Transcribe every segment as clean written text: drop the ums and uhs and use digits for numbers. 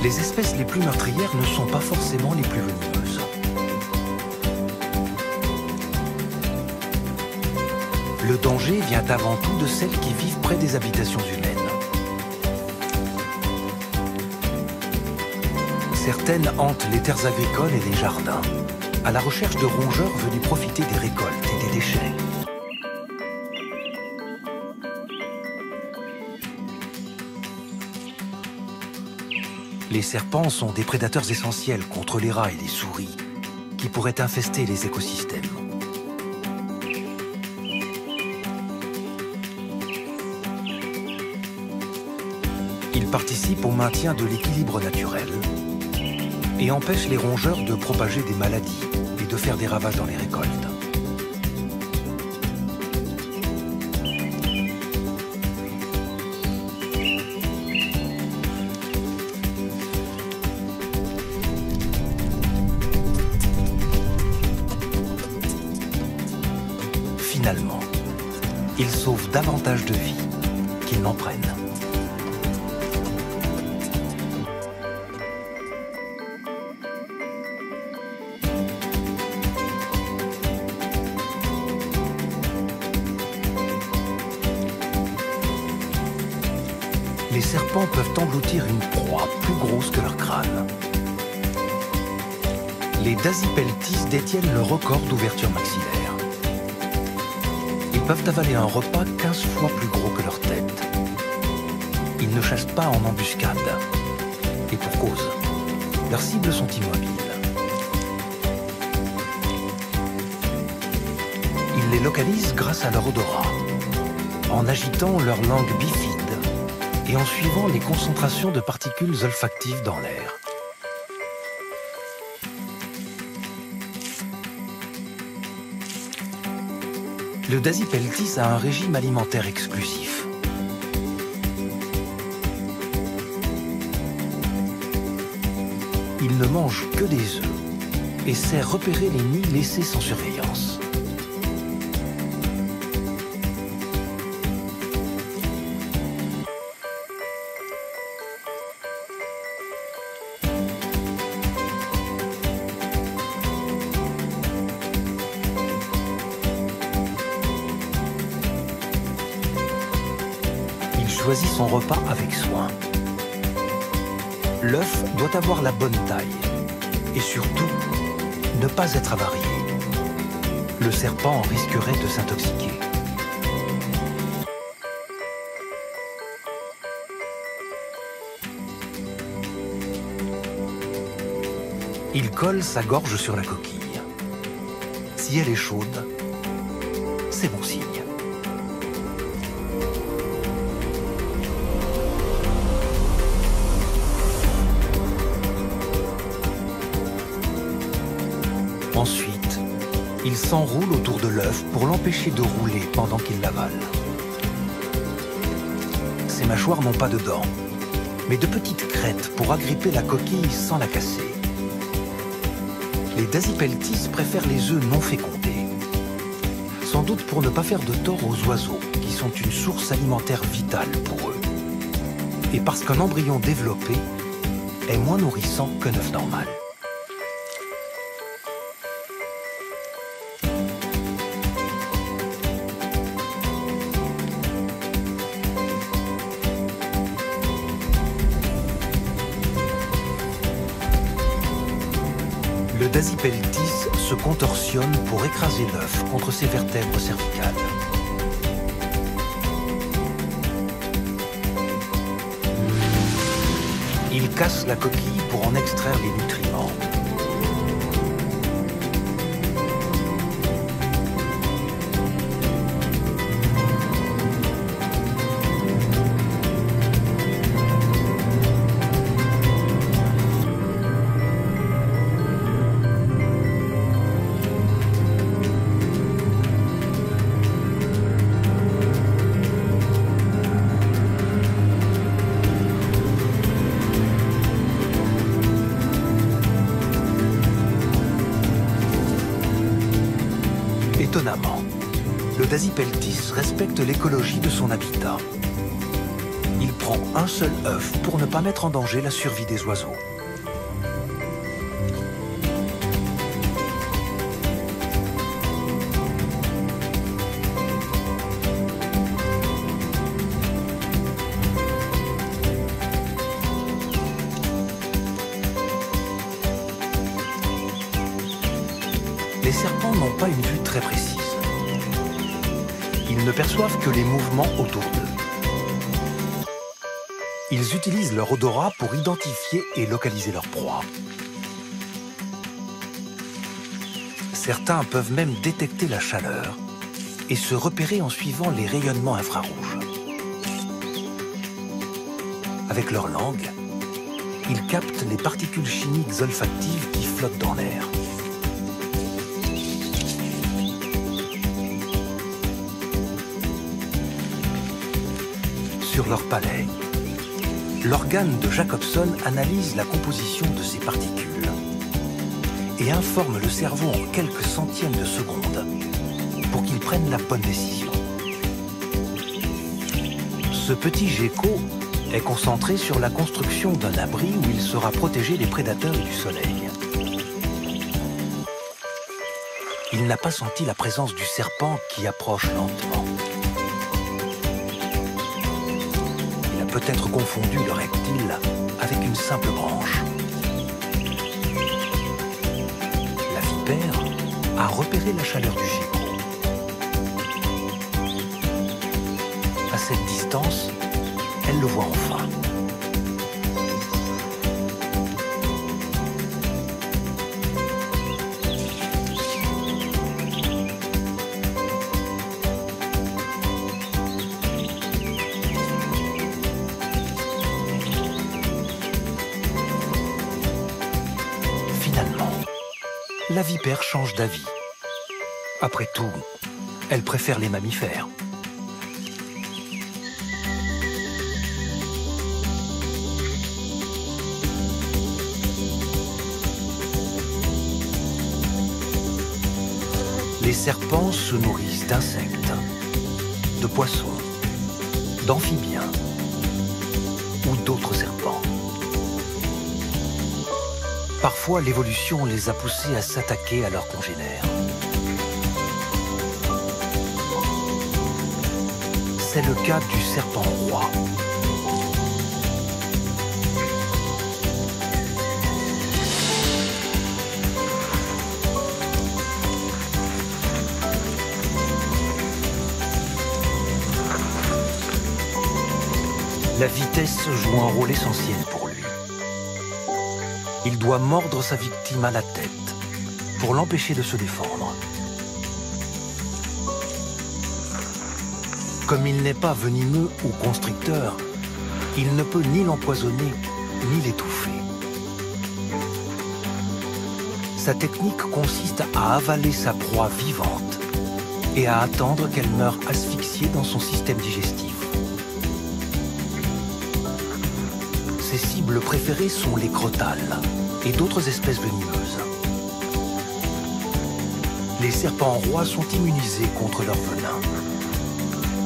Les espèces les plus meurtrières ne sont pas forcément les plus venimeuses. Le danger vient avant tout de celles qui vivent près des habitations humaines. Certaines hantent les terres agricoles et les jardins, à la recherche de rongeurs venus profiter des récoltes et des déchets. Les serpents sont des prédateurs essentiels contre les rats et les souris, qui pourraient infester les écosystèmes. Ils participent au maintien de l'équilibre naturel et empêchent les rongeurs de propager des maladies et de faire des ravages dans les récoltes. Finalement, ils sauvent davantage de vies qu'ils n'en prennent. Les serpents peuvent engloutir une proie plus grosse que leur crâne. Les Dasypeltis détiennent le record d'ouverture maxillaire. Ils peuvent avaler un repas 15 fois plus gros que leur tête. Ils ne chassent pas en embuscade. Et pour cause, leurs cibles sont immobiles. Ils les localisent grâce à leur odorat, en agitant leur langue bifide et en suivant les concentrations de particules olfactives dans l'air. Le Dasypeltis a un régime alimentaire exclusif. Il ne mange que des œufs et sait repérer les nids laissés sans surveillance. Choisit son repas avec soin. L'œuf doit avoir la bonne taille et surtout ne pas être avarié. Le serpent risquerait de s'intoxiquer. Il colle sa gorge sur la coquille. Si elle est chaude, c'est bon signe. Ensuite, il s'enroule autour de l'œuf pour l'empêcher de rouler pendant qu'il l'avale. Ses mâchoires n'ont pas de dents, mais de petites crêtes pour agripper la coquille sans la casser. Les Dasypeltis préfèrent les œufs non fécondés, sans doute pour ne pas faire de tort aux oiseaux, qui sont une source alimentaire vitale pour eux, et parce qu'un embryon développé est moins nourrissant qu'un œuf normal. Le Dasypeltis se contorsionne pour écraser l'œuf contre ses vertèbres cervicales. Il casse la coquille pour en extraire les nutriments. Étonnamment, le Dasypeltis respecte l'écologie de son habitat. Il prend un seul œuf pour ne pas mettre en danger la survie des oiseaux. Les serpents n'ont pas une vue très précise. Ils ne perçoivent que les mouvements autour d'eux. Ils utilisent leur odorat pour identifier et localiser leur proie. Certains peuvent même détecter la chaleur et se repérer en suivant les rayonnements infrarouges. Avec leur langue, ils captent les particules chimiques olfactives qui flottent dans l'air. Sur leur palais, l'organe de Jacobson analyse la composition de ces particules et informe le cerveau en quelques centièmes de seconde pour qu'il prenne la bonne décision. Ce petit gecko est concentré sur la construction d'un abri où il sera protégé des prédateurs et du soleil. Il n'a pas senti la présence du serpent qui approche lentement. Peut-être confondu le reptile avec une simple branche. La vipère a repéré la chaleur du gecko. À cette distance, elle le voit enfin. La vipère change d'avis. Après tout, elle préfère les mammifères. Les serpents se nourrissent d'insectes, de poissons, d'amphibiens ou d'autres serpents. Parfois, l'évolution les a poussés à s'attaquer à leurs congénères. C'est le cas du serpent roi. La vitesse joue un rôle essentiel pour lui. Il doit mordre sa victime à la tête pour l'empêcher de se défendre. Comme il n'est pas venimeux ou constricteur, il ne peut ni l'empoisonner ni l'étouffer. Sa technique consiste à avaler sa proie vivante et à attendre qu'elle meure asphyxiée dans son système digestif. Ses cibles préférées sont les crotales et d'autres espèces venimeuses. Les serpents rois sont immunisés contre leur venin,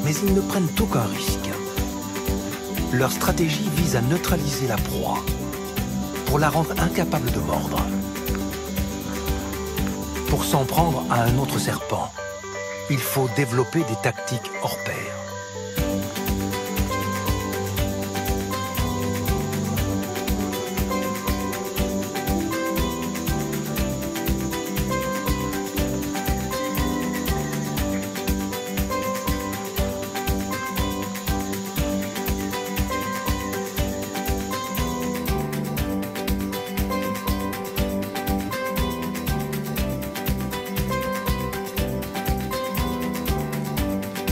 mais ils ne prennent aucun risque. Leur stratégie vise à neutraliser la proie pour la rendre incapable de mordre. Pour s'en prendre à un autre serpent, il faut développer des tactiques hors pair.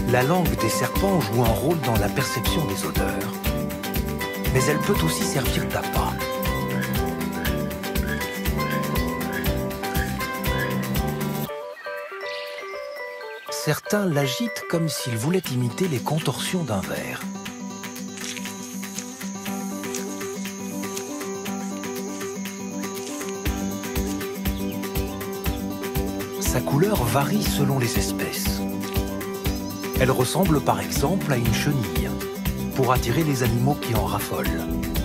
La langue des serpents joue un rôle dans la perception des odeurs, mais elle peut aussi servir d'appât. Certains l'agitent comme s'ils voulaient imiter les contorsions d'un ver. Sa couleur varie selon les espèces. Elle ressemble par exemple à une chenille, pour attirer les animaux qui en raffolent.